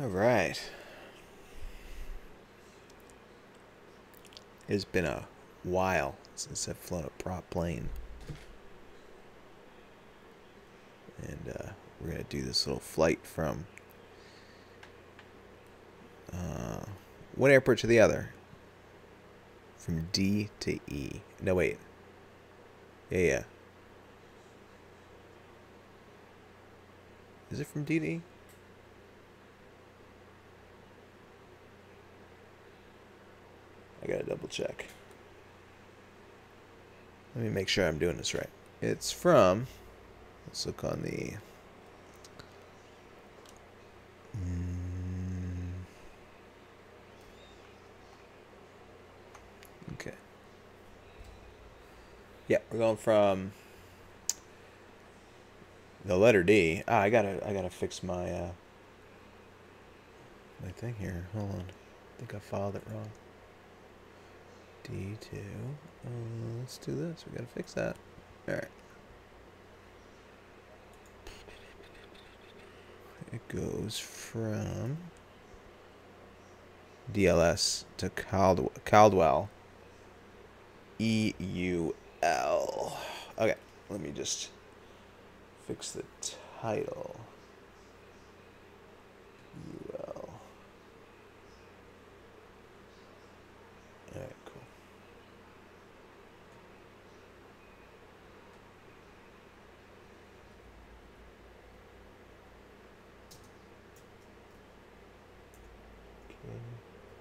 All right. It's been a while since I've flown a prop plane. And we're going to do this little flight from one airport to the other. From D to E. No, wait. Yeah. Is it from D to E? I gotta double check. Let me make sure I'm doing this right. It's from, let's look on the okay. Yeah, we're going from the letter D. I gotta fix my my thing here. Hold on. I think I filed it wrong. D2. Let's do this. We gotta fix that. Alright. It goes from DLS to Caldwell EUL. Okay, let me just fix the title. UL. Alright, cool.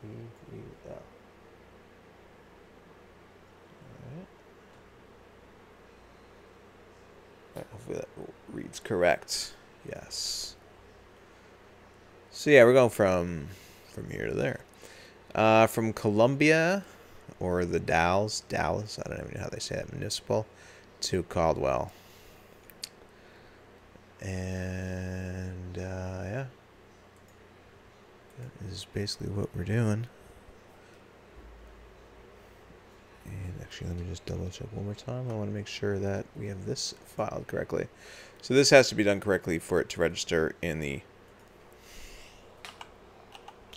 KEUL. Alright, hopefully that reads correct. Yes. So yeah, we're going from here to there. From Columbia, or the Dalles, I don't even know how they say that, Municipal, to Caldwell. And yeah, that is basically what we're doing. And actually, let me just double check one more time. I want to make sure that we have this filed correctly. So this has to be done correctly for it to register in the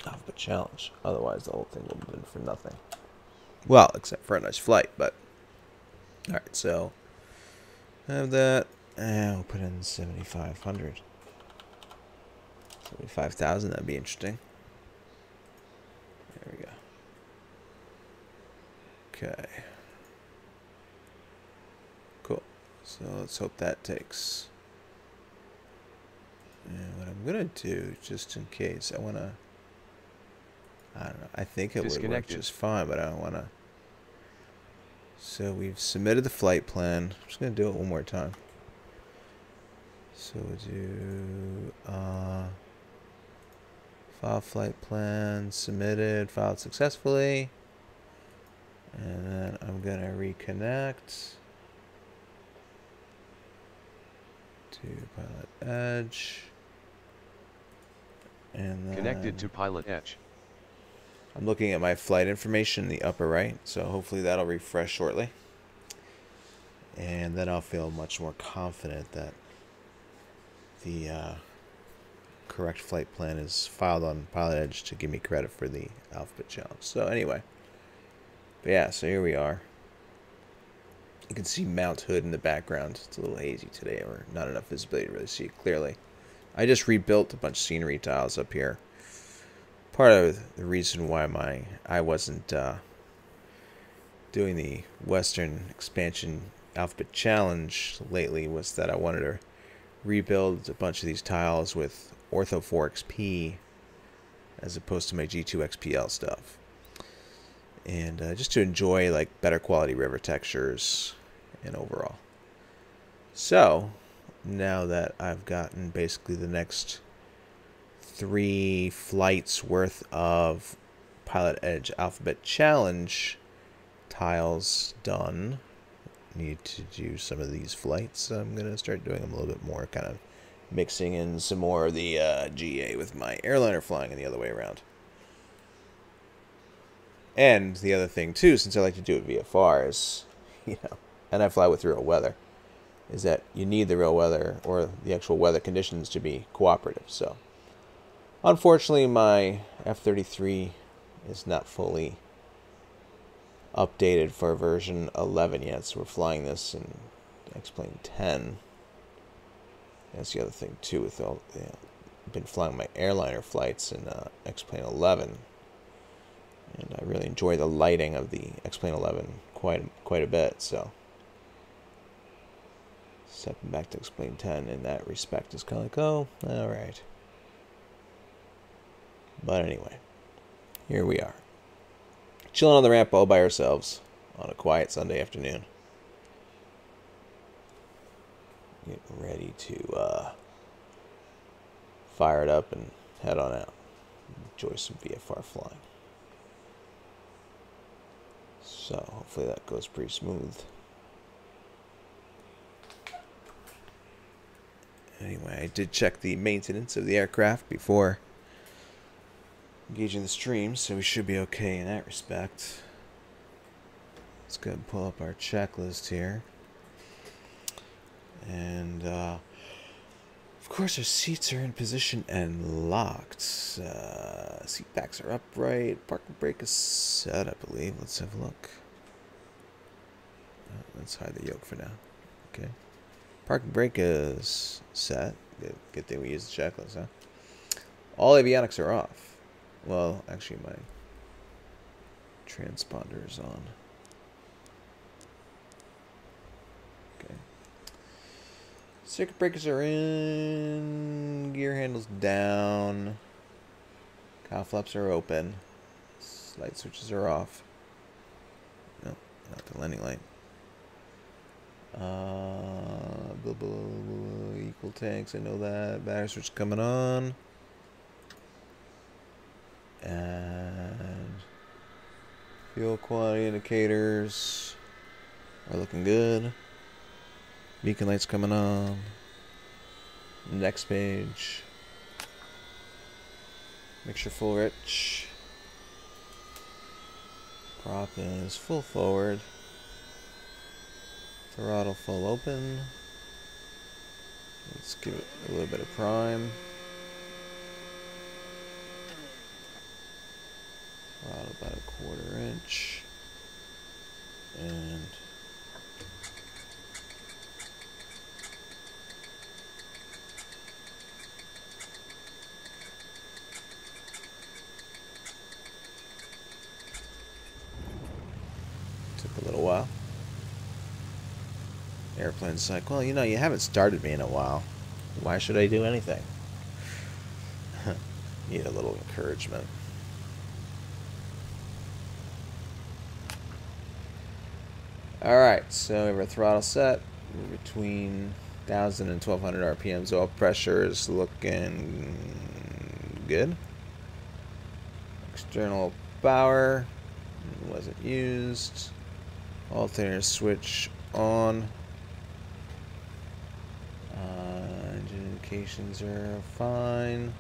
Alphabet Challenge. Otherwise, the whole thing will have been for nothing. Well, except for a nice flight, but... Alright, so... have that. And we'll put in 7,500. 75,000, that'd be interesting. There we go. Okay. Cool. So let's hope that takes. And what I'm going to do, just in case, I want to... I don't know. I think it would work just fine, but I don't want to. So we've submitted the flight plan. I'm just going to do it one more time. So we'll do file flight plan, submitted, filed successfully. And then I'm going to reconnect to PilotEdge. And then connected to PilotEdge. I'm looking at my flight information in the upper right, so hopefully that'll refresh shortly. And then I'll feel much more confident that the correct flight plan is filed on PilotEdge to give me credit for the Alphabet Challenge. So anyway, but yeah, so here we are. You can see Mount Hood in the background. It's a little hazy today, or not enough visibility to really see it clearly. I just rebuilt a bunch of scenery tiles up here. Part of the reason why I wasn't doing the Western Expansion Alphabet Challenge lately was that I wanted to rebuild a bunch of these tiles with Ortho 4XP as opposed to my G2XPL stuff. And just to enjoy like better quality river textures and overall. So now that I've gotten basically the next 3 flights worth of PilotEdge Alphabet Challenge tiles done. Need to do some of these flights. I'm going to start doing them a little bit more, kind of mixing in some more of the GA with my airliner flying and the other way around. And the other thing too, since I like to do it VFR, is, and I fly with real weather, is that you need the real weather or the actual weather conditions to be cooperative. So Unfortunately, my F33 is not fully updated for version 11 yet, so we're flying this in X-Plane 10. That's the other thing too. With all, I've been flying my airliner flights in X-Plane 11, and I really enjoy the lighting of the X-Plane 11 quite a bit. So stepping back to X-Plane 10 in that respect is kind of like, oh, all right. But anyway, here we are, chilling on the ramp all by ourselves on a quiet Sunday afternoon. Getting ready to fire it up and head on out. Enjoy some VFR flying. So hopefully that goes pretty smooth. Anyway, I did check the maintenance of the aircraft before engaging the stream, so we should be okay in that respect. Let's go ahead and pull up our checklist here. And, of course, our seats are in position and locked. Seat backs are upright. Parking brake is set, I believe. Let's have a look. Let's hide the yoke for now. Okay. Parking brake is set. Good thing we used the checklist, huh? All avionics are off. Well, actually, my transponder is on. Okay. Circuit breakers are in. Gear handles down. Cowl flaps are open. Light switches are off. No, not the landing light. Equal tanks, I know that. Battery switch coming on. And fuel quantity indicators are looking good. Beacon lights coming on. Next page. Mixture full rich. Prop is full forward. Throttle full open. Let's give it a little bit of prime. Throttle about 1/4 inch. And took a little while. Airplane's like, well, you know, you haven't started me in a while. Why should I do anything? Need a little encouragement. Alright, so we have our throttle set. We're between 1,000 and 1,200 RPMs. Oil pressure is looking good. External power wasn't used. Alternator switch on. Engine indications are fine.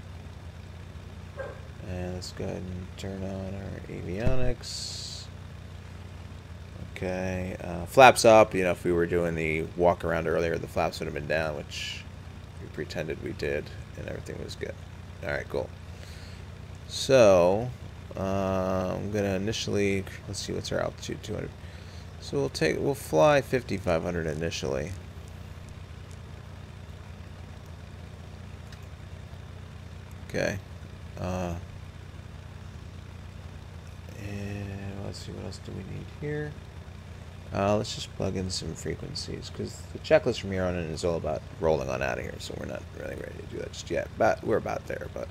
And let's go ahead and turn on our avionics. Okay, flaps up. You know, if we were doing the walk around earlier, the flaps would have been down, which we pretended we did, and everything was good. Alright, cool. So, I'm gonna initially, let's see, what's our altitude, 200. So we'll fly 5,500 initially. Okay. And let's see, what else do we need here? Let's just plug in some frequencies, because the checklist from here on in is all about rolling on out of here, so we're not really ready to do that just yet. But we're about there. But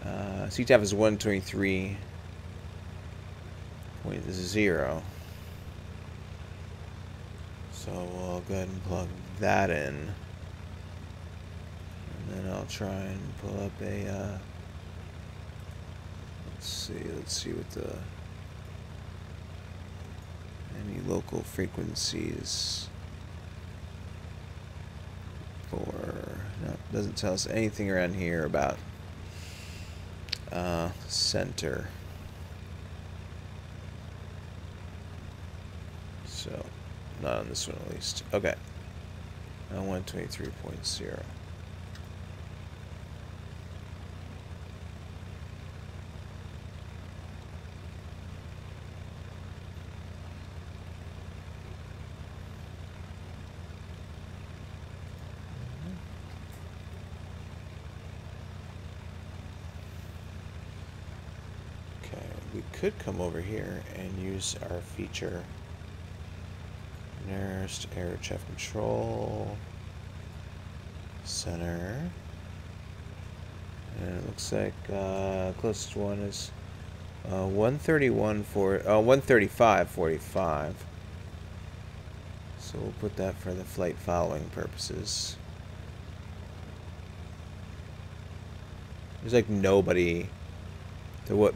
CTAF is 123.0. So we'll go ahead and plug that in. And then I'll try and pull up a, let's see what the, any local frequencies for, no, doesn't tell us anything around here about center. So, not on this one at least. Okay. 123.0. we could come over here and use our feature. Nearest air traffic control center. And it looks like closest one is 135.45. So we'll put that for the flight following purposes. There's like nobody.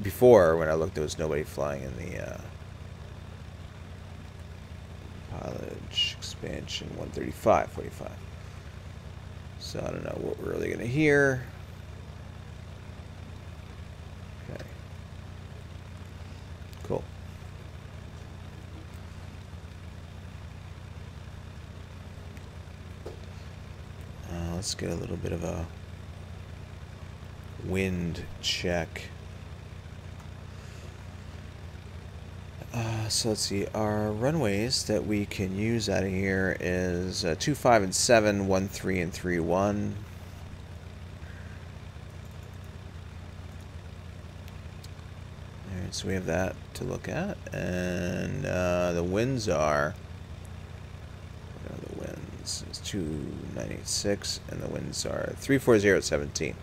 Before when I looked, there was nobody flying in the PilotEdge Expansion 135.45. So I don't know what we're really gonna hear. Okay. Cool. Let's get a little bit of a wind check. So let's see, our runways that we can use out of here is 25 and 7, 13 and 31. Alright, so we have that to look at. And the winds are, what are the winds? It's 2986, and the winds are 340 at 17.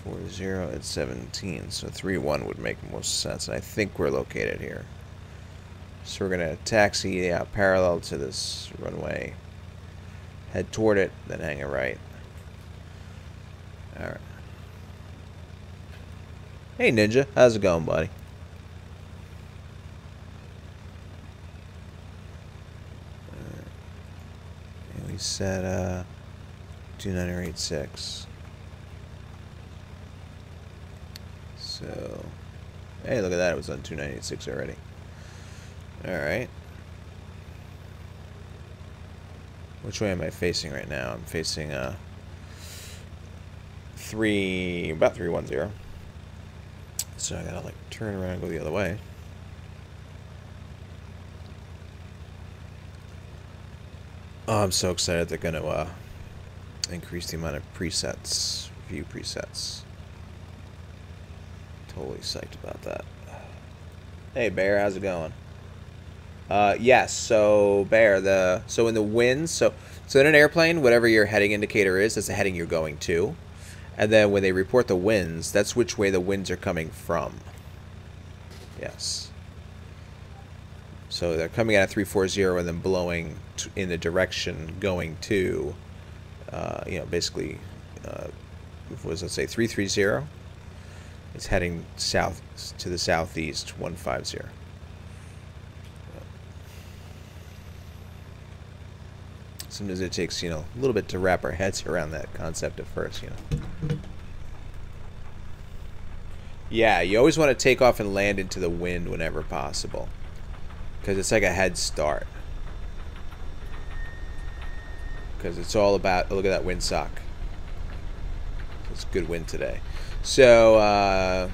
340 at 17, so 31 would make most sense. I think we're located here. So we're going to taxi out parallel to this runway, head toward it, then hang a right. Alright. Hey Ninja, how's it going, buddy? And we said 2986. So, hey, look at that. It was on 2986 already. Alright. Which way am I facing right now? I'm facing about 310. So I gotta like turn around and go the other way. Oh, I'm so excited they're gonna increase the amount of presets, view presets. Totally psyched about that. Hey Bear, how's it going? Yes, so Bear, so in the winds, so in an airplane, whatever your heading indicator is, that's the heading you're going to. And then when they report the winds, that's which way the winds are coming from. Yes. So they're coming out of 340 and then blowing in the direction going to, you know, basically, what was, let's say 330. It's heading south to the southeast, 150. Sometimes it takes, you know, a little bit to wrap our heads around that concept at first, you know. Yeah, you always want to take off and land into the wind whenever possible, because it's like a head start. Because it's all about, look at that windsock. It's good wind today. So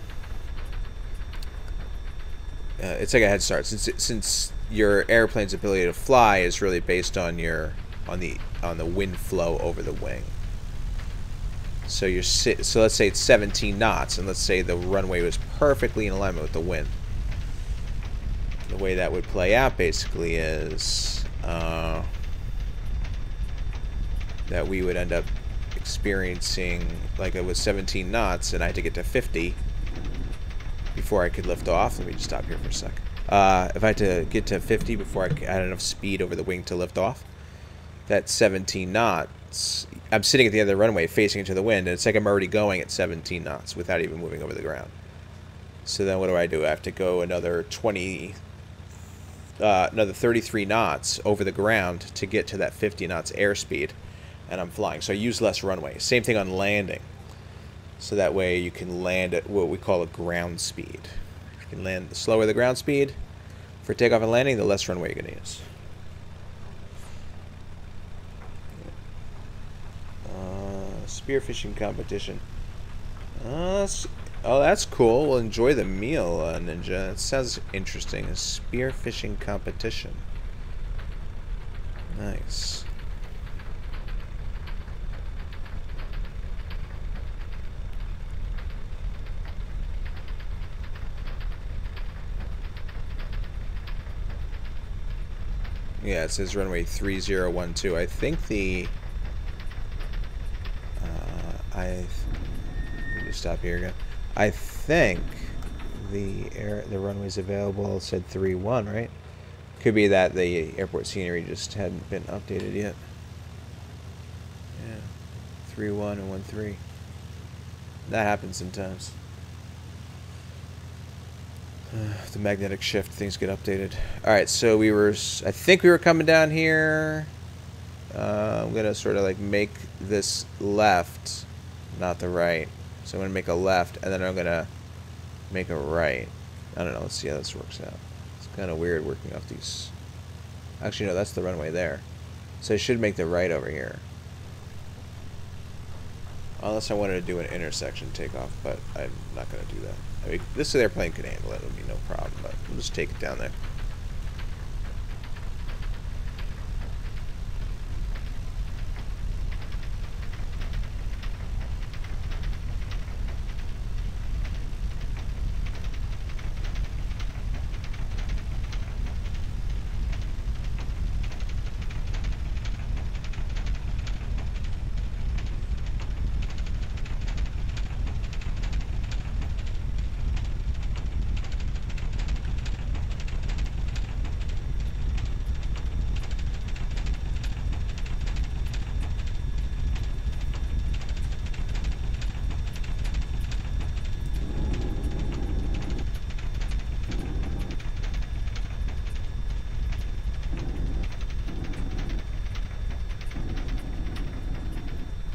it's like a head start, since your airplane's ability to fly is really based on your on the wind flow over the wing. So so let's say it's 17 knots, and let's say the runway was perfectly in alignment with the wind. The way that would play out basically is that we would end up experiencing, like it was 17 knots and I had to get to 50 before I could lift off. Let me just stop here for a sec. If I had to get to 50 before I had enough speed over the wing to lift off, that's 17 knots. I'm sitting at the end of the runway facing into the wind, and it's like I'm already going at 17 knots without even moving over the ground. So then what do? I have to go another 33 knots over the ground to get to that 50 knots airspeed, and I'm flying. So I use less runway. Same thing on landing. So that way you can land at what we call a ground speed. You can land, the slower the ground speed for takeoff and landing, the less runway you're going to use. Spearfishing competition. Oh, that's cool. We'll enjoy the meal, Ninja. It sounds interesting. A spearfishing competition. Nice. Yeah, it says runway 3012. I think the let me just stop here again. I think the runways available said 31, right? Could be that the airport scenery just hadn't been updated yet. Yeah, 31 and 13. That happens sometimes. The magnetic shift, things get updated. Alright, so I think we were coming down here. I'm going to sort of like make this left, not the right. So I'm going to make a left, and then I'm going to make a right. I don't know, let's see how this works out. It's kind of weird working off these. Actually, no, that's the runway there. So I should make the right over here. Unless I wanted to do an intersection takeoff, but I'm not going to do that. I mean, this airplane could handle it. It would be no problem, but we'll just take it down there.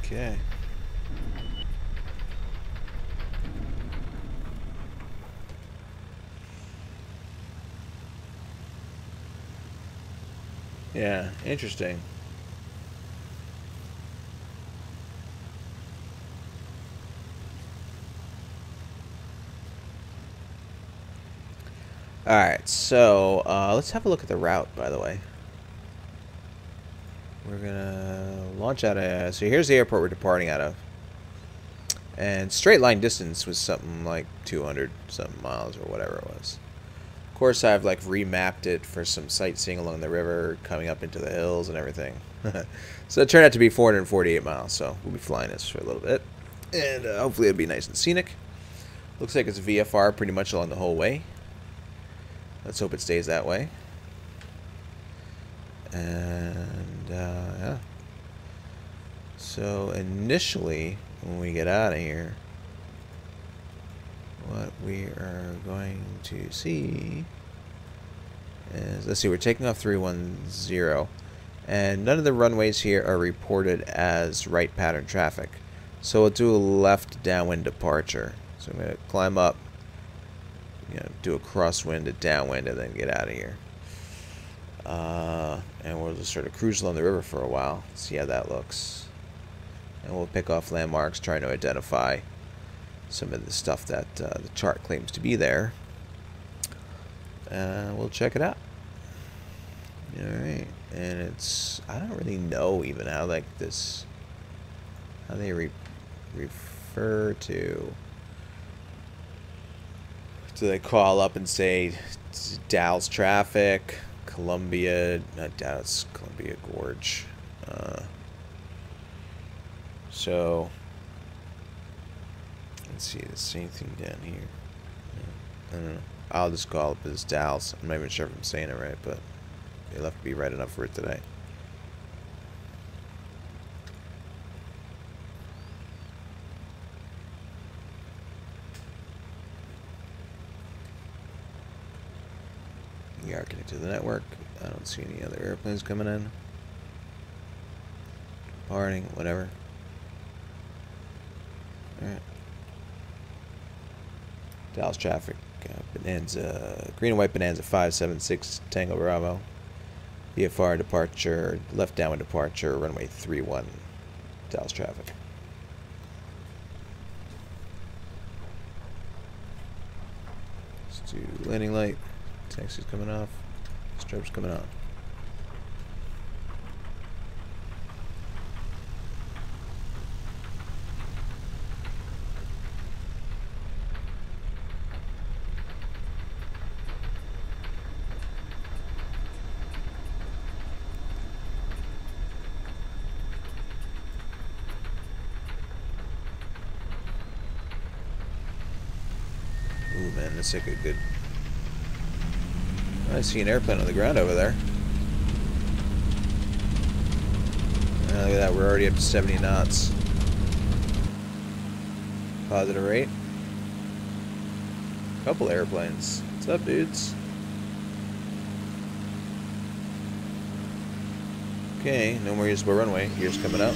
Okay. Yeah, interesting. Alright, so let's have a look at the route, by the way. We're gonna launch out of, so here's the airport we're departing out of. And straight line distance was something like 200 something miles or whatever it was. Of course, I've like remapped it for some sightseeing along the river, coming up into the hills and everything. So it turned out to be 448 miles, so we'll be flying this for a little bit. And hopefully it'll be nice and scenic. Looks like it's VFR pretty much along the whole way. Let's hope it stays that way. And yeah. So initially, when we get out of here, what we are going to see is, let's see, we're taking off 310, and none of the runways here are reported as right pattern traffic. So we'll do a left downwind departure. So I'm going to climb up, do a crosswind, a downwind, and then get out of here. And we'll just sort of cruise along the river for a while, see how that looks. And we'll pick off landmarks, trying to identify some of the stuff that the chart claims to be there. We'll check it out. Alright, and it's, I don't really know even how like this, how they refer to. Do they call up and say Dalles traffic, Columbia, not Dalles, Columbia Gorge. So let's see, the same thing down here. I don't know. I'll just call it as Dalles. I'm not even sure if I'm saying it right, but it'll have to be right enough for it today. We are connected to the network. I don't see any other airplanes coming in. Departing, whatever. Alright. Dalles traffic. Bonanza. Green and white Bonanza 576 Tango Bravo. VFR departure. Left downwind departure. Runway 31. Dalles traffic. Let's do landing light. Taxi's coming off. Stripes coming on. man. That's like a good... I see an airplane on the ground over there. Look at that, we're already up to 70 knots. Positive rate. Couple airplanes. What's up, dudes? Okay, no more usable runway. Gears coming up.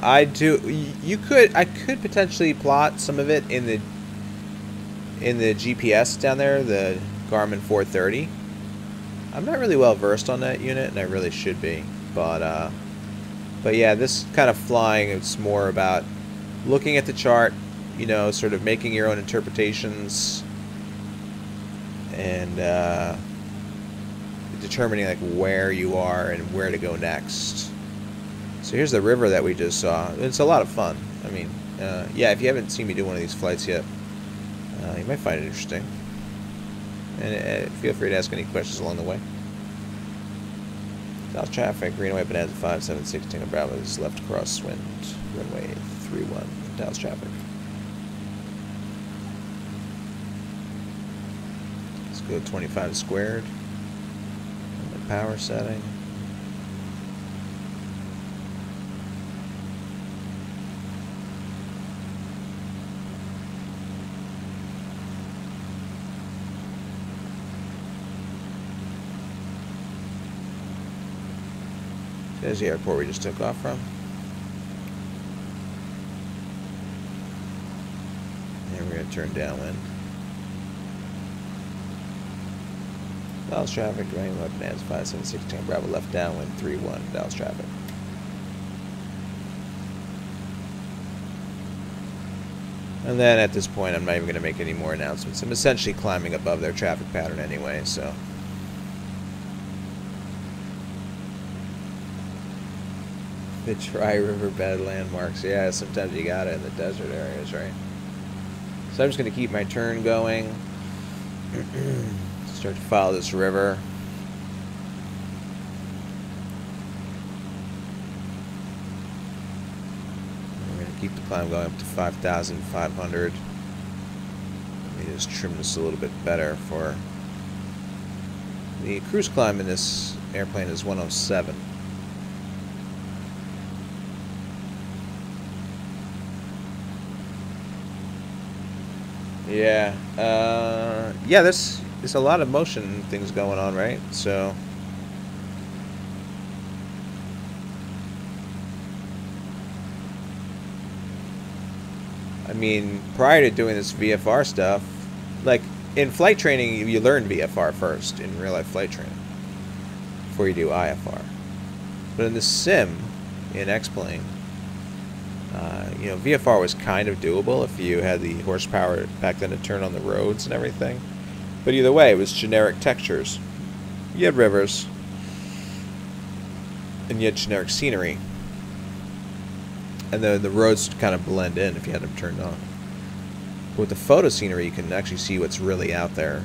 I could potentially plot some of it in the GPS down there, the Garmin 430. I'm not really well versed on that unit, and I really should be. But yeah, this kind of flying, it's more about looking at the chart, you know, sort of making your own interpretations, and determining like where you are and where to go next. So here's the river that we just saw. It's a lot of fun. I mean, yeah, if you haven't seen me do one of these flights yet, you might find it interesting. And feel free to ask any questions along the way. Dalles traffic, Greenway, Bonanza 5716 and Bravo is left crosswind, runway 31, Dalles traffic. Let's go 25 squared. And the power setting. There's the airport we just took off from. And we're going to turn downwind. Dalles traffic, running left, Bonanza 5716, Bravo left downwind, 31, Dalles traffic. And then at this point, I'm not even going to make any more announcements. I'm essentially climbing above their traffic pattern anyway, so. The tri-riverbed landmarks. Yeah, sometimes you got it in the desert areas, right? So I'm just going to keep my turn going. Start to follow this river. We're going to keep the climb going up to 5,500. Let me just trim this a little bit better for... The cruise climb in this airplane is 107. Yeah, yeah, there's a lot of motion things going on, right? So, I mean, prior to doing this VFR stuff, like in flight training, you learn VFR first in real life flight training before you do IFR. But in the sim, in X-Plane, you know, VFR was kind of doable if you had the horsepower back then to turn on the roads and everything. But either way, it was generic textures. You had rivers, and you had generic scenery. And then the roads kind of blend in if you had them turned on. But with the photo scenery, you can actually see what's really out there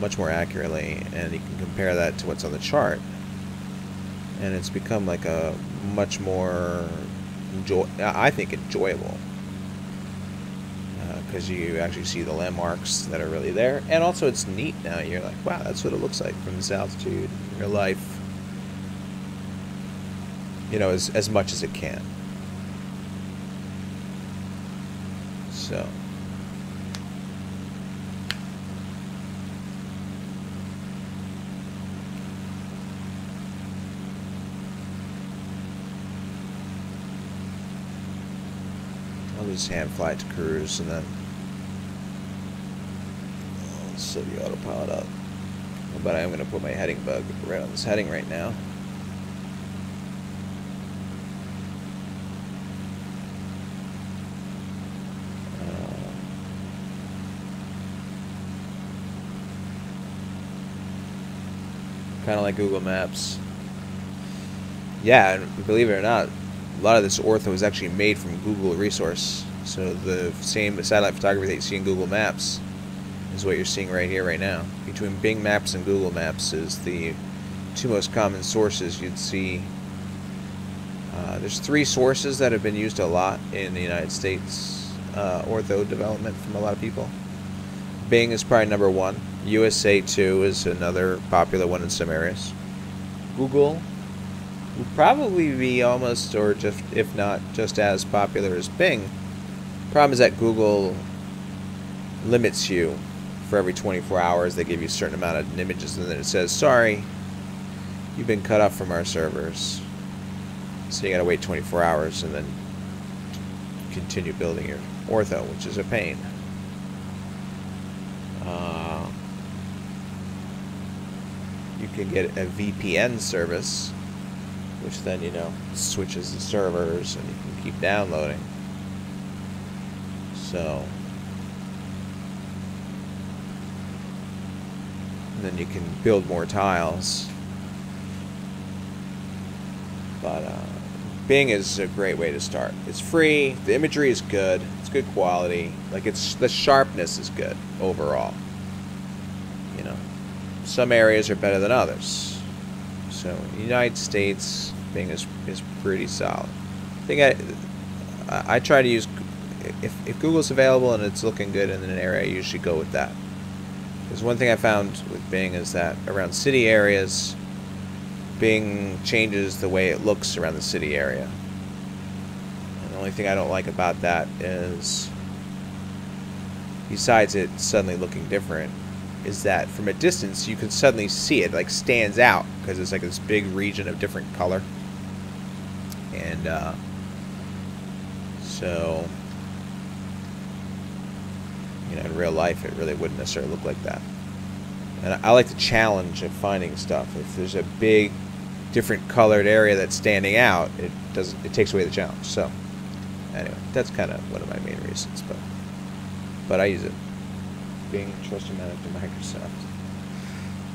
much more accurately, and you can compare that to what's on the chart. And it's become like a much more, I think, enjoyable. Because you actually see the landmarks that are really there. And also it's neat now. You're like, wow, that's what it looks like from this altitude in real life. You know, as much as it can. So. I'll just hand fly it to cruise and then I'll set the autopilot up. But I am going to put my heading bug right on this heading right now. Kind of like Google Maps. Yeah, and believe it or not, a lot of this ortho is actually made from Google resource. So the same satellite photography that you see in Google Maps is what you're seeing right here, right now. Between Bing Maps and Google Maps is the two most common sources you'd see. There's 3 sources that have been used a lot in the United States, ortho development from a lot of people. Bing is probably number 1. USA 2 is another popular one in some areas. Google will probably be almost, or just, if not just as popular as Bing. Problem is that Google limits you for every 24 hours. They give you a certain amount of images, and then it says, sorry, you've been cut off from our servers. So you gotta wait 24 hours and then continue building your ortho, which is a pain. You can get a VPN service, which then, you know, switches the servers and you can keep downloading. So, and then you can build more tiles. But Bing is a great way to start. It's free, the imagery is good, it's good quality, like the sharpness is good overall. You know, some areas are better than others. So in the United States, Bing is pretty solid. I think I try to use, if Google's available and it's looking good in an area, I usually go with that. Because one thing I found with Bing is that around city areas, Bing changes the way it looks around the city area. And the only thing I don't like about that is, besides it suddenly looking different, is that from a distance you can suddenly see it like stands out because it's like this big region of different color. And so, you know, in real life it really wouldn't necessarily look like that. And I like the challenge of finding stuff. If there's a big different colored area that's standing out, it takes away the challenge. So anyway, that's kind of one of my main reasons, but I use it. Bing, trusted manager to Microsoft.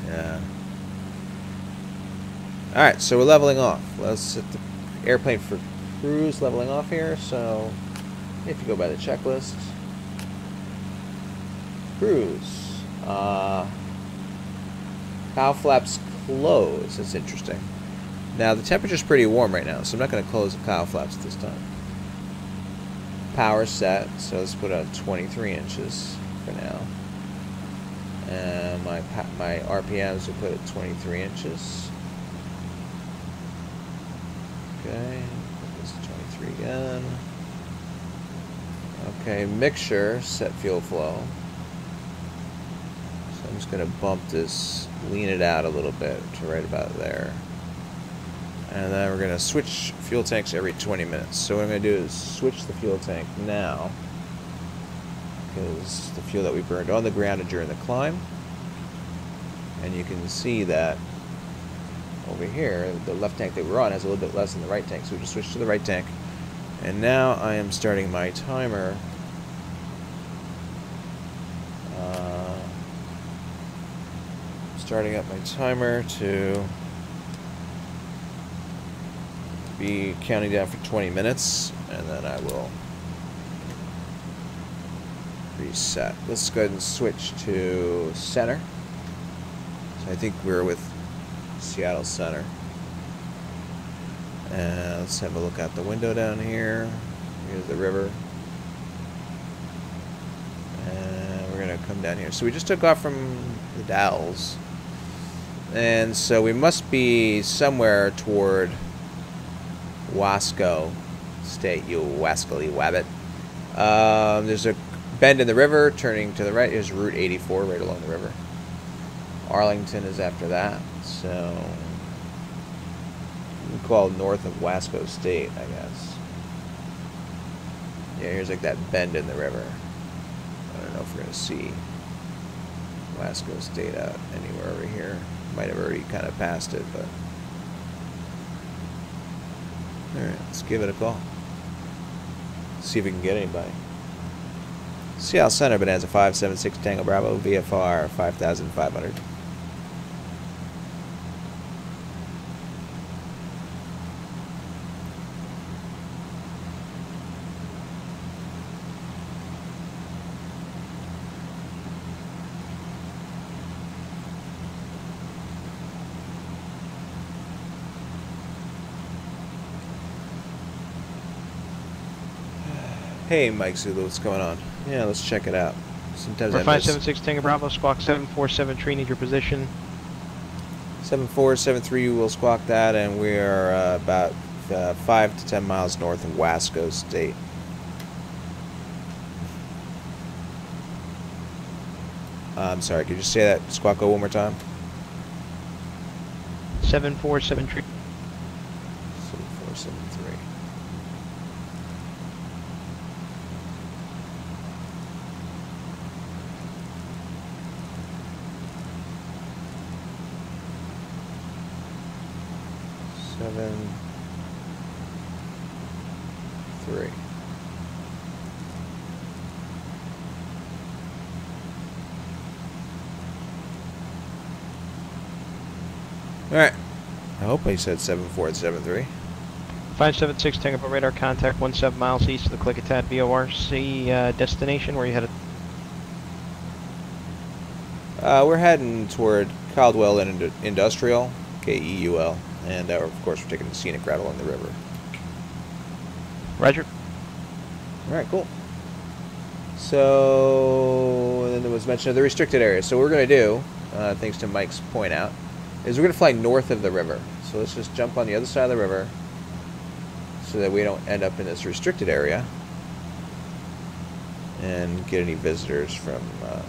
Yeah. Alright, so we're leveling off. Let's set the airplane for cruise, leveling off here. So if you go by the checklist, cruise, bow flaps close. That's interesting. Now the temperature's pretty warm right now, so I'm not going to close the cowl flaps at this time. Power set, so let's put on 23 inches for now. And my RPMs will put at 23 inches. Okay, put this 23 again. Okay, mixture, set fuel flow. So I'm just going to bump this, lean it out a little bit to right about there. And then we're going to switch fuel tanks every 20 minutes. So what I'm going to do is switch the fuel tank now, because the fuel that we burned on the ground during the climb. And you can see that over here, the left tank that we're on has a little bit less than the right tank. So we just switch to the right tank. And now I am starting my timer. Starting up my timer to be counting down for 20 minutes, and then I will reset. Let's go ahead and switch to center. So I think we're with Seattle Center. And let's have a look out the window down here. Here's the river. And we're going to come down here. So we just took off from the Dalles. And so we must be somewhere toward Wasco State, you wascally wabbit. There's a bend in the river turning to the right. There's Route 84 right along the river. Arlington is after that. So we call it north of Wasco State, I guess. Yeah, here's like that bend in the river. I don't know if we're going to see Wasco State out anywhere over here. Might have already kind of passed it, but alright, let's give it a call. See if we can get anybody. Seattle Center, Bonanza 576 Tango Bravo, VFR 5500. Hey, Mike Zulu, what's going on? Yeah, let's check it out. Sometimes I miss. 576 Tango Bravo, squawk 747 need your position. 7473 will squawk that, and we are about 5 to 10 miles north of Wasco State. I'm sorry, could you say that squawk one more time? 7473. 7473. Alright. I hope I said 7473. 576 Tango Bravo radar contact 17 miles east of the Clickitat VORC destination. Where are you headed? We're heading toward Caldwell Industrial, KEUL, and of course we're taking a scenic route along the river. Roger. Alright, cool. So, then there was mention of the restricted area. So what we're going to do, thanks to Mike's point out, is we're going to fly north of the river. So let's just jump on the other side of the river so that we don't end up in this restricted area and get any visitors from our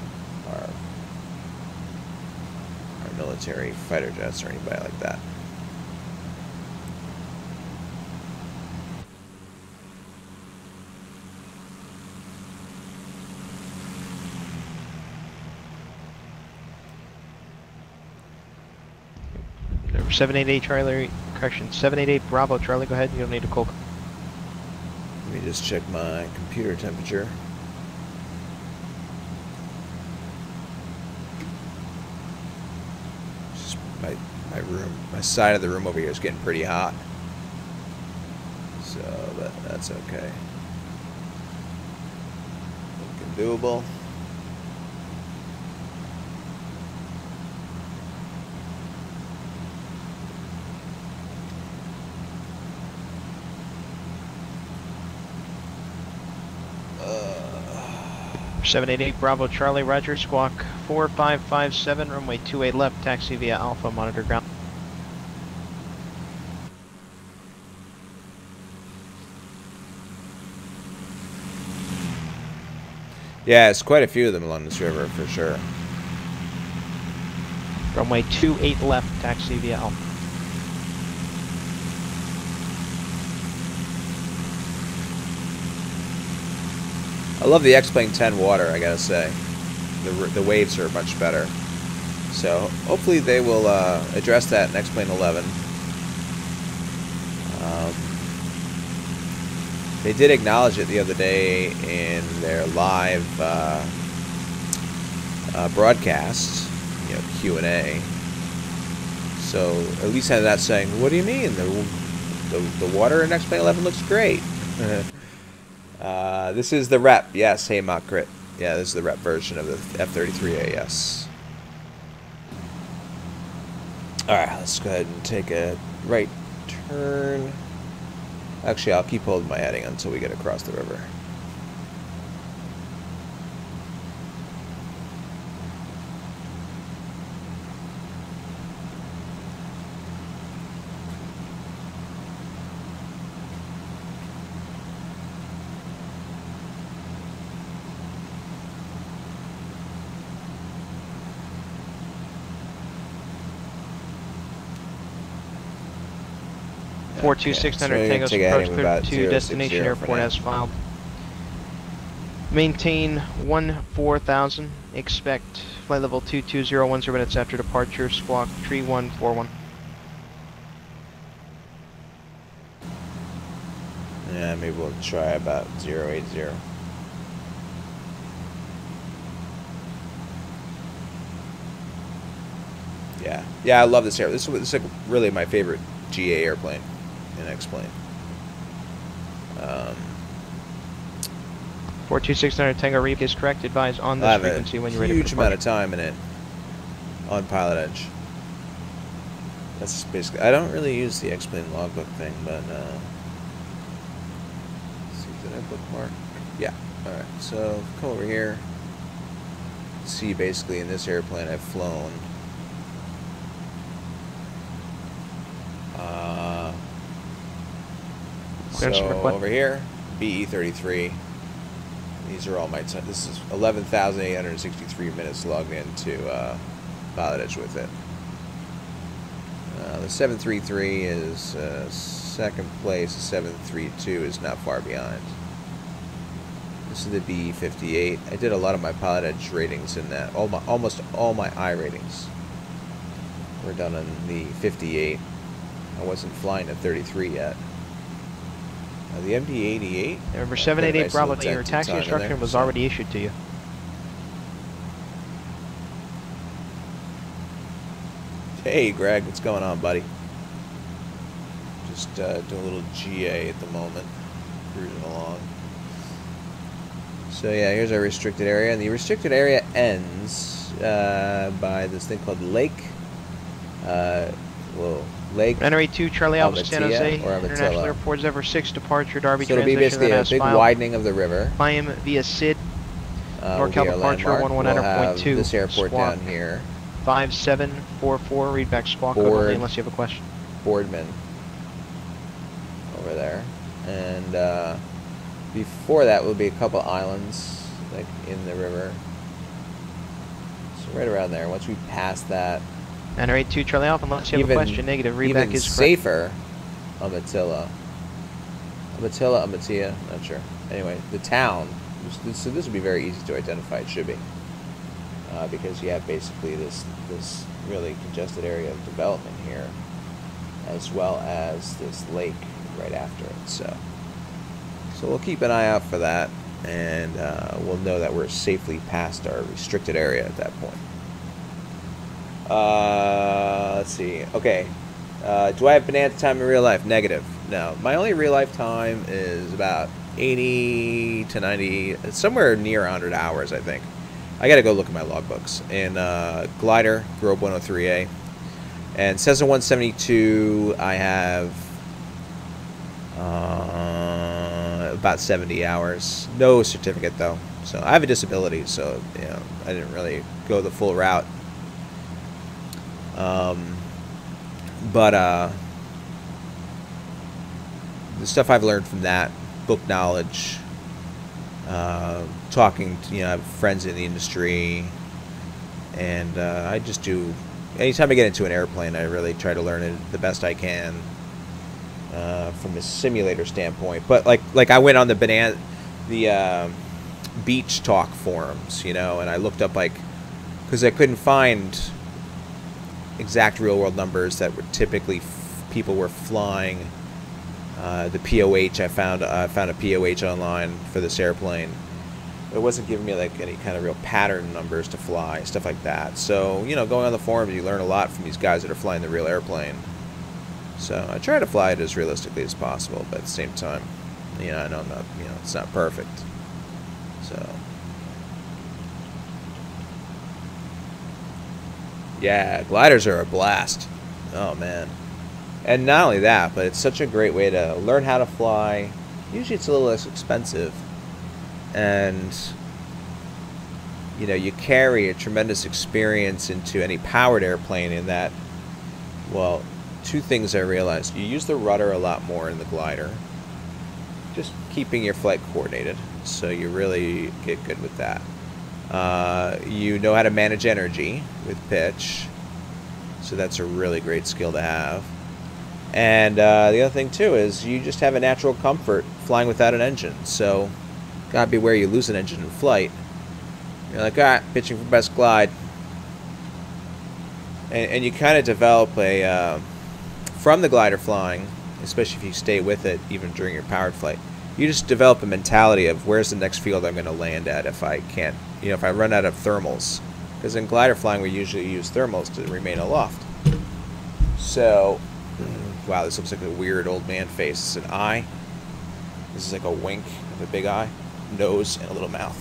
military fighter jets or anybody like that. Number 788 Charlie, correction, 788 Bravo Charlie, go ahead, you don't need a call. Let me just check my computer temperature. Just my room, my side of the room over here is getting pretty hot. So that's okay. Looking doable. Number 788 Bravo Charlie, roger, squawk 4557, runway 28 left, taxi via Alpha, monitor ground. Yeah, it's quite a few of them along this river for sure. Runway 28 left, taxi via Alpha. I love the X-Plane 10 water, I gotta say. The waves are much better. So hopefully they will address that in X-Plane 11. They did acknowledge it the other day in their live broadcast, you know, Q&A. So at least had that saying, what do you mean? The water in X-Plane 11 looks great. This is the rep. Yes, hey, Mock Crit. Yeah, this is the rep version of the F33A, yes. Alright, let's go ahead and take a right turn. Actually, I'll keep holding my heading until we get across the river. Okay, 42600 Tango's approach clear to destination airport as filed. Maintain 14,000. Expect flight level 2201 0 minutes after departure. Squawk 3141. Yeah, maybe we'll try about 080. Yeah, I love this airplane. This is like really my favorite GA airplane and X-Plane. 42600 Tango Reap is correct. Advise on this frequency when you're ready for huge amount of time in it on PilotEdge. That's basically. I don't really use the X-Plane logbook thing, but let's see, did I bookmark? Alright, so come over here. See, basically in this airplane I've flown. So over here, BE33. These are all my time. This is 11,863 minutes logged into PilotEdge with it. The 733 is second place. The 732 is not far behind. This is the BE58. I did a lot of my PilotEdge ratings in that. Almost all my I ratings were done on the 58. I wasn't flying at 33 yet. The MD-88. Remember, 788 Bravo, your taxi instruction was already issued to you. Hey, Greg, what's going on, buddy? Just doing a little GA at the moment, cruising along. So yeah, here's our restricted area, and the restricted area ends by this thing called Lake. Lake. Runway 2, Charlie Alpha, San Jose International Airport, Ever 6 departure, Darby so it'll be basically a big widening of the river. Climb via SID. NorCal departure 119.2. This airport squawk down here. 5744. Readback squawk code only unless you have a question. Boardman over there, and before that will be a couple islands like in the river. So right around there. Once we pass that. Enter 2 Charlie Alpha unless you have a question. Negative. Readback even is correct. safer. Amatilla, Amatia, not sure. Anyway, the town. So this would be very easy to identify. It should be because you have basically this really congested area of development here, as well as this lake right after it. So we'll keep an eye out for that, and we'll know that we're safely past our restricted area at that point. Let's see. Okay. Do I have Bonanza time in real life? Negative. No. My only real life time is about 80 to 90, somewhere near 100 hours, I think. I gotta go look at my logbooks. And glider, Grobe 103A. And Cessna 172, I have about 70 hours. No certificate, though. So I have a disability, so you know, I didn't really go the full route. The stuff I've learned from that, book knowledge, talking to, I have friends in the industry, and I just do, anytime I get into an airplane, I really try to learn it the best I can from a simulator standpoint. But like I went on the beach talk forums, and I looked up, because I couldn't find exact real-world numbers that were typically people were flying. The POH, I found a POH online for this airplane. It wasn't giving me any kind of real pattern numbers to fly, stuff like that. So going on the forums, you learn a lot from these guys that are flying the real airplane. So I try to fly it as realistically as possible, but at the same time, I know I'm not, it's not perfect. So. Yeah, gliders are a blast. Oh, man. And not only that, but it's such a great way to learn how to fly. Usually it's a little less expensive. And, you carry a tremendous experience into any powered airplane in that, well, two things I realized. You use the rudder a lot more in the glider. Just keeping your flight coordinated. So you really get good with that. You know how to manage energy with pitch, so that's a really great skill to have. And the other thing too is you just have a natural comfort flying without an engine. So gotta be where you lose an engine in flight. You're like, pitching for best glide, and you kind of develop a from the glider flying, especially if you stay with it even during your powered flight. You just develop a mentality of where's the next field I'm going to land at if I can't, if I run out of thermals. Because in glider flying, we usually use thermals to remain aloft. So, wow, this looks like a weird old man face. It's an eye. This is like a wink of a big eye, nose, and a little mouth.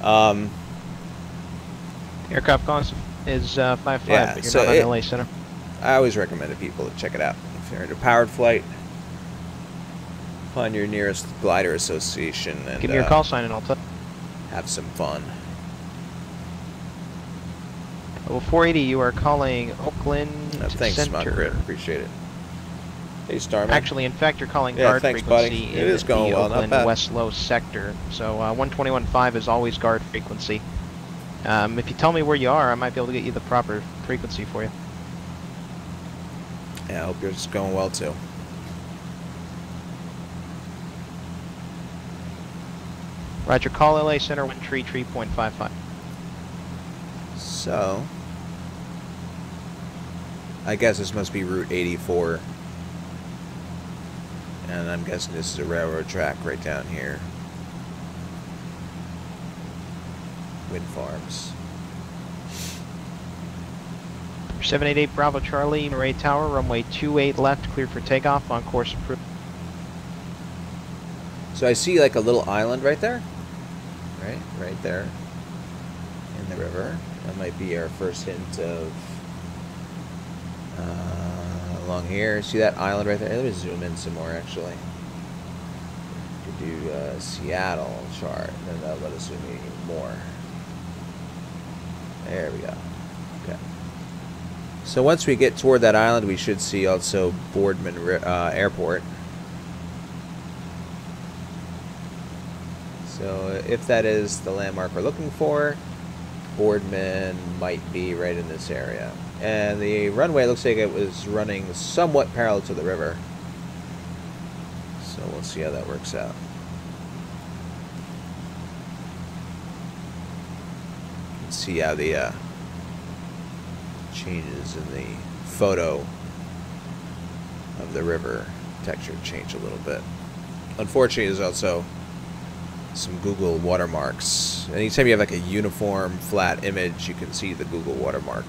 Anyway. Aircraft cost is 5.5, yeah, but you're so not on LA Center. I always recommend to people to check it out if they're into powered flight. Find your nearest glider association and Give me your call sign and I'll tell. have some fun. Level 480, you are calling Oakland Thanks, Center. Margaret. Appreciate it. Hey, Starman. Actually, in fact, you're calling Yeah, guard thanks, frequency buddy. in It is going the well, not Oakland bad. West Low sector. So 121.5 is always guard frequency. If you tell me where you are, I might be able to get you the proper frequency for you. Yeah, I hope yours is going well too. Roger, call LA Center 133.55. So, I guess this must be Route 84. And I'm guessing this is a railroad track right down here. Wind farms. 788 Bravo Charlie, Murray Tower, runway 28 left, cleared for takeoff, on course approved. So I see like a little island right there. Right there. In the river. That might be our first hint of along here. See that island right there? Let me zoom in some more actually. Could do Seattle chart, and then that'll let us zoom in even more. There we go. Okay. So once we get toward that island, we should see also Boardman Airport. So if that is the landmark we're looking for, Boardman might be right in this area. And the runway looks like it was running somewhat parallel to the river. So we'll see how that works out. You can see how the changes in the photo of the river texture change a little bit. Unfortunately, there's also some Google watermarks. Anytime you have like a uniform flat image, you can see the Google watermark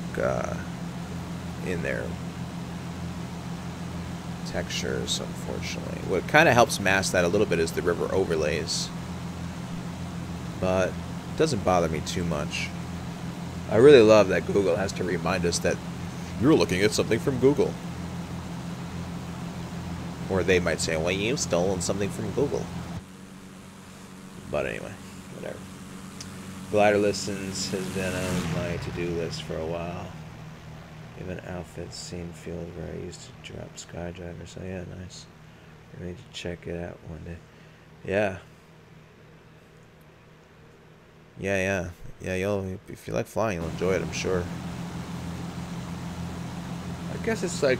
in there. Textures, unfortunately. What kind of helps mask that a little bit is the river overlays. But it doesn't bother me too much. I really love that Google has to remind us that you're looking at something from Google. Or they might say, well, you've stolen something from Google. But anyway, whatever. Glider listens has been on my to-do list for a while. Even outfits, scene field where I used to drop skydivers. So yeah, nice. I need to check it out one day. Yeah. Yeah, you'll, if you like flying, you'll enjoy it, I'm sure. I guess it's like,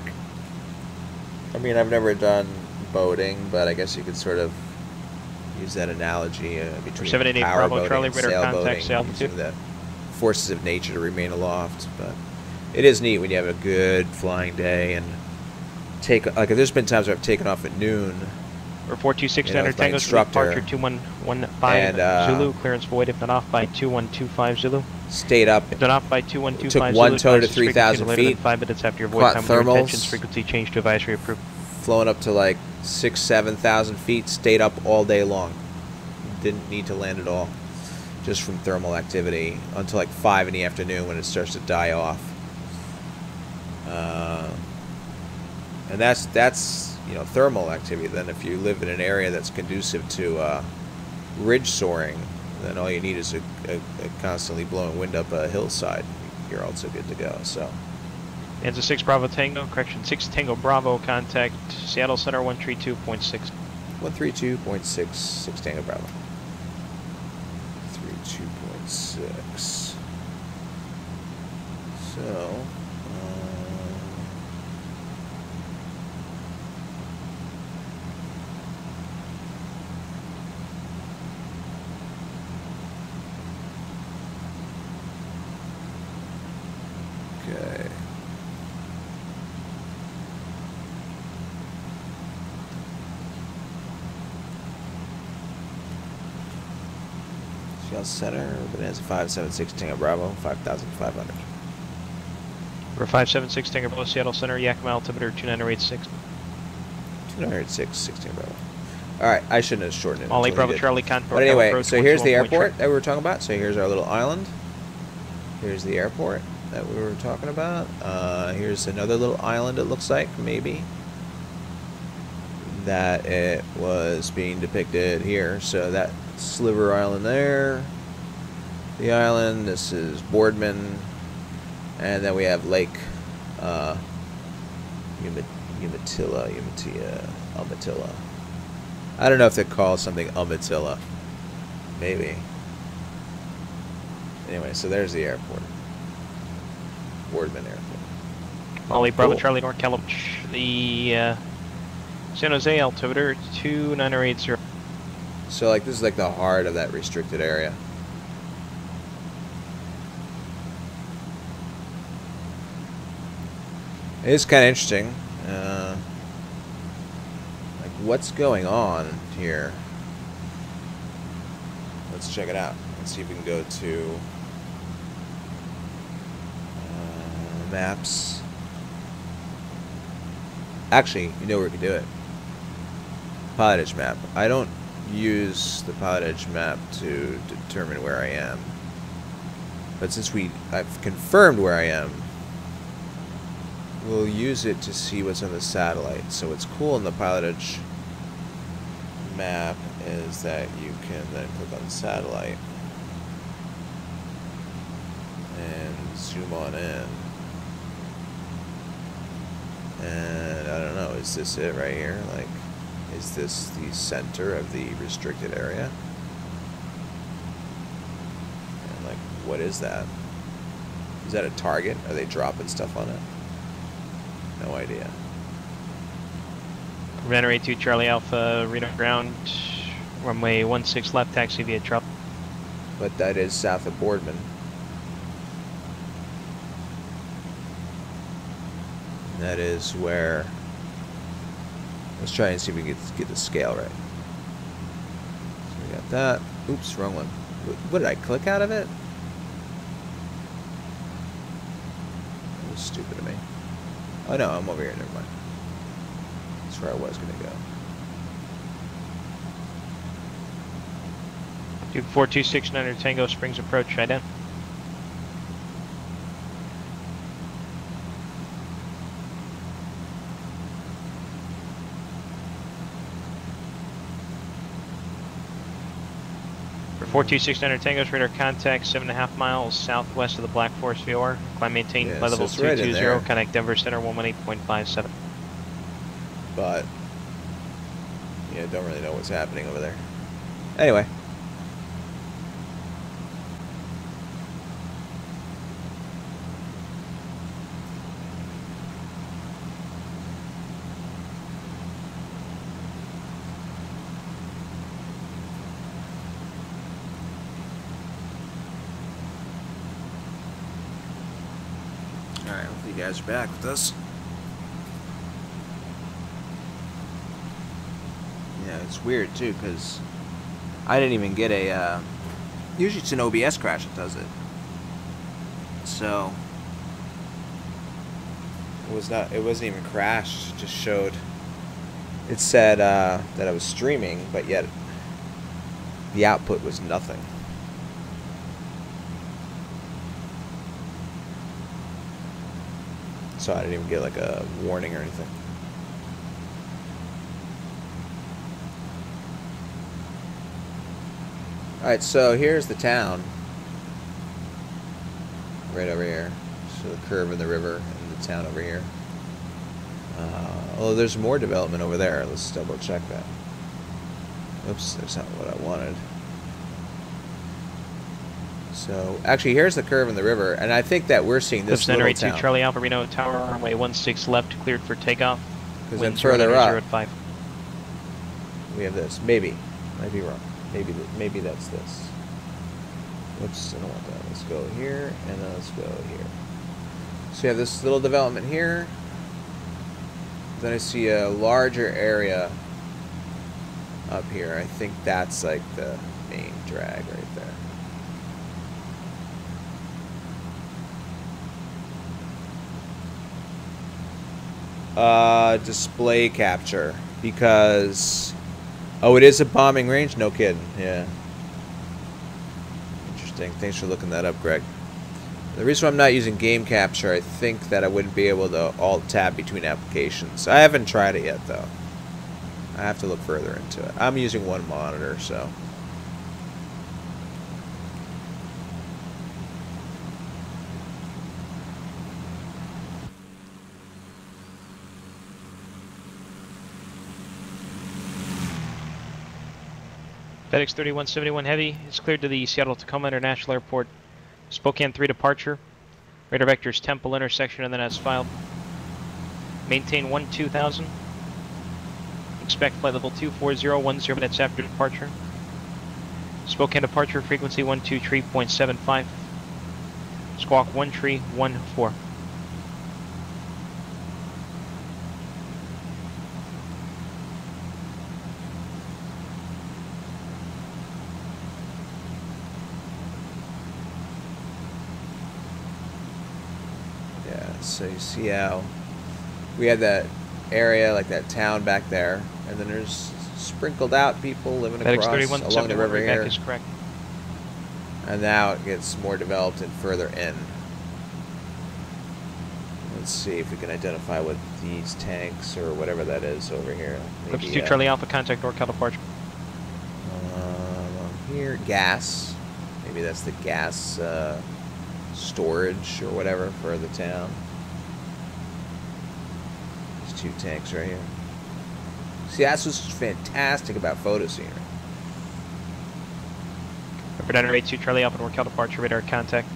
I mean, I've never done boating, but I guess you could sort of use that analogy between 788 power Bravo boating Charlie, and radar sailboating, contact, altitude. using the forces of nature to remain aloft. But it is neat when you have a good flying day and take, like, there's been times where I've taken off at noon. Or 426 You know, standard with my Tango instructor. departure 2115 And, Zulu, clearance void if not off by 2125 Zulu. Stayed up. If not off by 2125 Took Zulu, one tow to advise frequency 3,000 no later than feet. 5 minutes after your void Caught time with your thermals. intentions, frequency change to advisory approved. Flown up to like 6,000-7,000 feet. Stayed up all day long. Didn't need to land at all. Just from thermal activity until like 5 in the afternoon when it starts to die off. And that's you know, thermal activity. Then if you live in an area that's conducive to ridge soaring, then all you need is a constantly blowing wind up a hillside. You're also good to go. So. Bonanza 6 Bravo Tango, correction 6 Tango Bravo, contact Seattle Center 132.6. 132.6, 6 Tango Bravo. 32.6. So, okay. Seattle Center, Bonanza 576 Tango Bravo, 5,500. For 576 Tango Bravo, Seattle Center, Yakima altimeter 29086. 206, 6 Tango Bravo. Alright, I shouldn't have shortened it. Molly until you Bravo did. Charlie, contour. But anyway, approach so here's the 121 point airport that we were talking about. So here's our little island. Here's the airport that we were talking about. Here's another little island, it looks like, maybe. that it was being depicted here. So that sliver island there, the island, this is Boardman, and then we have Lake Umatilla. I don't know if they call something Umatilla. Maybe. Anyway, so there's the airport. Boardman Airport. Molly Bravo Charlie North Calamich. The San Jose altimeter 29080. So like this is like the heart of that restricted area. It is kind of interesting. Like what's going on here? Let's check it out. Let's see if we can go to maps. Actually, you know where we can do it. PilotEdge map. I don't use the PilotEdge map to determine where I am. But since I've confirmed where I am, we'll use it to see what's on the satellite. So what's cool in the PilotEdge map is that you can then click on the satellite and zoom on in. And I don't know, is this it right here? Like, is this the center of the restricted area? And like, what is that? Is that a target? Are they dropping stuff on it? No idea. Commander 82 Charlie Alpha, Reno ground, runway 16 left, taxi via Charlie. But that is south of Boardman. And that is where... Let's try and see if we can get the scale right. So we got that. Oops, wrong one. What did I click out of it? That was stupid of me. Oh no, I'm over here, never mind. That's where I was going to go. Duke 4269 Tango Springs approach, ident. For 4269 Tango's radar contact 7.5 miles southwest of the Black Forest VOR. Climb maintained Yeah, by level so it's right in 220. there. Connect Denver Center 118.57. But yeah, don't really know what's happening over there. Anyway. Alright, hopefully you guys are back with us. Yeah, it's weird too, because I didn't even get a, usually it's an OBS crash that does it. So, it wasn't even crashed, it just showed, it said that I was streaming, but yet the output was nothing. So I didn't even get like a warning or anything. Alright, so here's the town. Right over here. So the curve in the river and the town over here. Although there's more development over there. Let's double check that. Oops, that's not what I wanted. So, actually, here's the curve in the river, and I think that we're seeing this little Center town. 82 Charlie Alpha Reno Tower, runway 16 left, cleared for takeoff. Because then Wind further up, 0.5. we have this. Maybe. Might be wrong. Maybe that's this. Whoops, I don't want that. Let's go here, and then let's go here. So you have this little development here. Then I see a larger area up here. I think that's like the main drag right there. Display capture, because it is a bombing range? No kidding. Yeah. Interesting. Thanks for looking that up, Greg. The reason why I'm not using game capture, I think that I wouldn't be able to alt tab between applications. I haven't tried it yet though. I have to look further into it. I'm using one monitor, so. FedEx 3171 Heavy is cleared to the Seattle-Tacoma International Airport. Spokane 3 departure. Radar vectors Temple intersection and then as filed. Maintain 12,000. Expect flight level 240, 10 minutes after departure. Spokane departure frequency 123.75. Squawk 1314. So you see how we had that area, like that town back there, and then there's sprinkled out people living across along the river here. Is correct. And now it gets more developed and further in. Let's see if we can identify what these tanks or whatever that is over here. Maybe, 2 Charlie Alpha, contact NorCal departure. Here, gas. Maybe that's the gas storage or whatever for the town. 2 tanks right here. See, that's what's fantastic about photo scenery. Predator 82 Charlie Alpha NorCal departure, radar contact.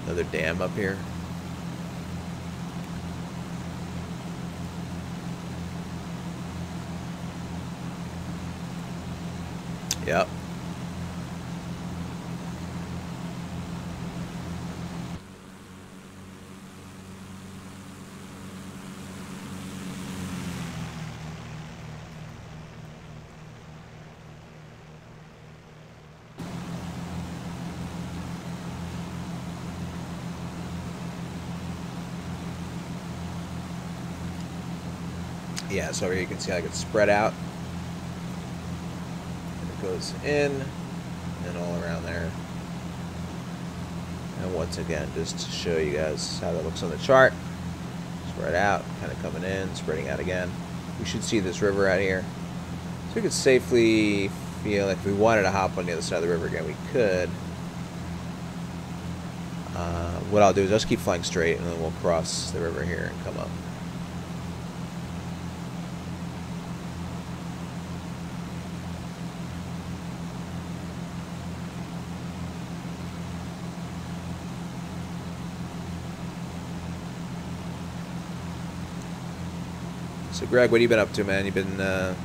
Another dam up here. Yep. Yeah, so over here you can see how it gets spread out. And it goes in and all around there. And once again, just to show you guys how that looks on the chart. Spread out, kind of coming in, spreading out again. We should see this river out here. So we could safely feel like if we wanted to hop on the other side of the river again, we could. What I'll do is just keep flying straight and then we'll cross the river here and come up. So Greg, what have you been up to, man? You've been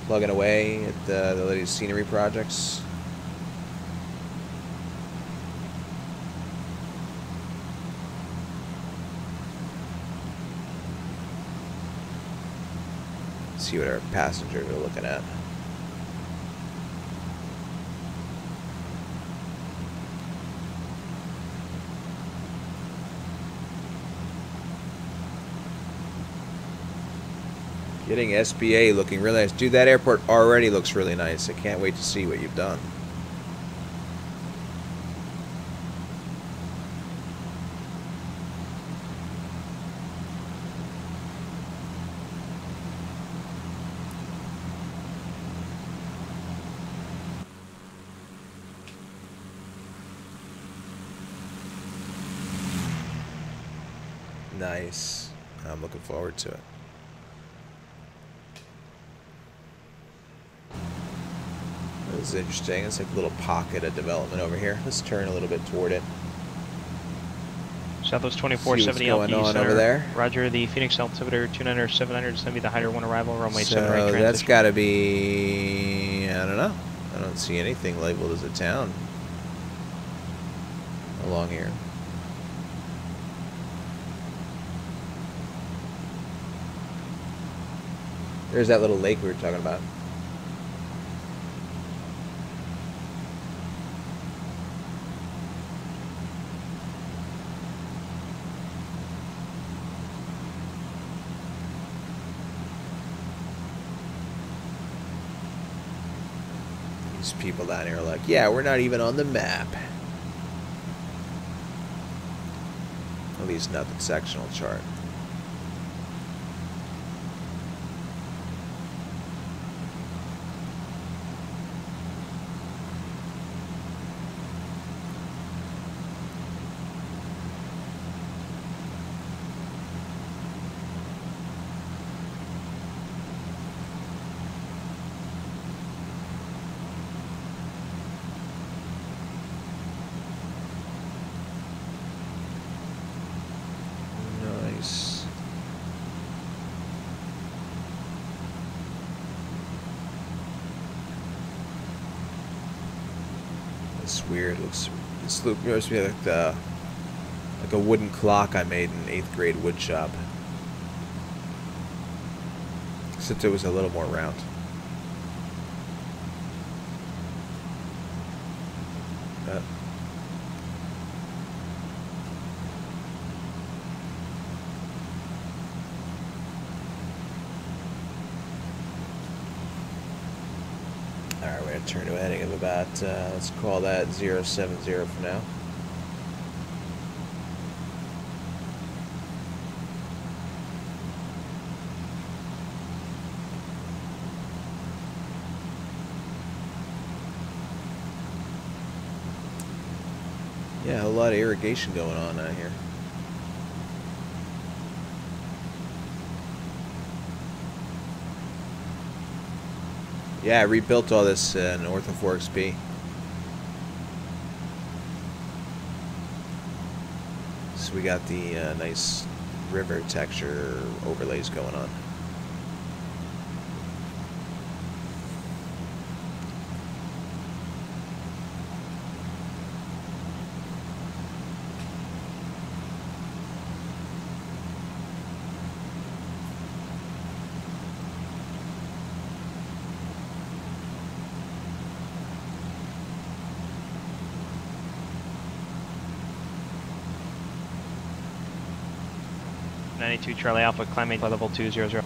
plugging away at the latest scenery projects? Let's see what our passengers are looking at. Getting SBA looking really nice. Dude, that airport already looks really nice. I can't wait to see what you've done. Nice. I'm looking forward to it. This is interesting. It's like a little pocket of development over here. Let's turn a little bit toward it. Southwest 2470 LP Center. Over there. Roger, the Phoenix altimeter 2900, 700. Send me the Hyder 1 arrival, runway 7 right transition. That's got to be, I don't know. I don't see anything labeled as a town along here. There's that little lake we were talking about. These people down here are like, yeah, we're not even on the map. Well, least not the sectional chart. Nice. It's weird. This reminds me of like a wooden clock I made in 8th grade wood shop. Except it was a little more round. Alright, we're going to turn to a heading of about, let's call that 070 for now. Yeah, a lot of irrigation going on out here. Yeah, I rebuilt all this in Ortho4XP. So we got the nice river texture overlays going on. Charlie Alpha, climbing level 200.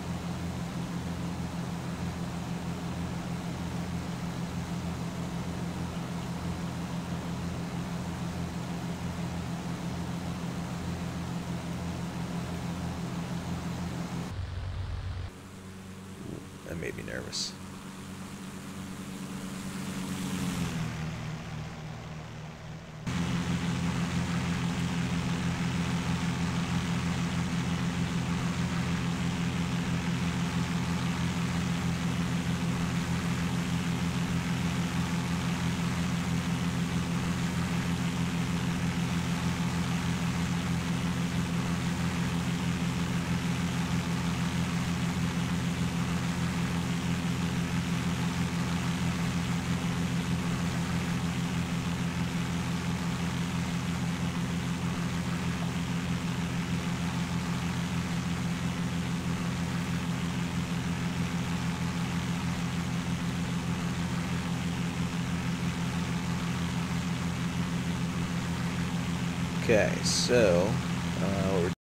That made me nervous. Okay, so what we're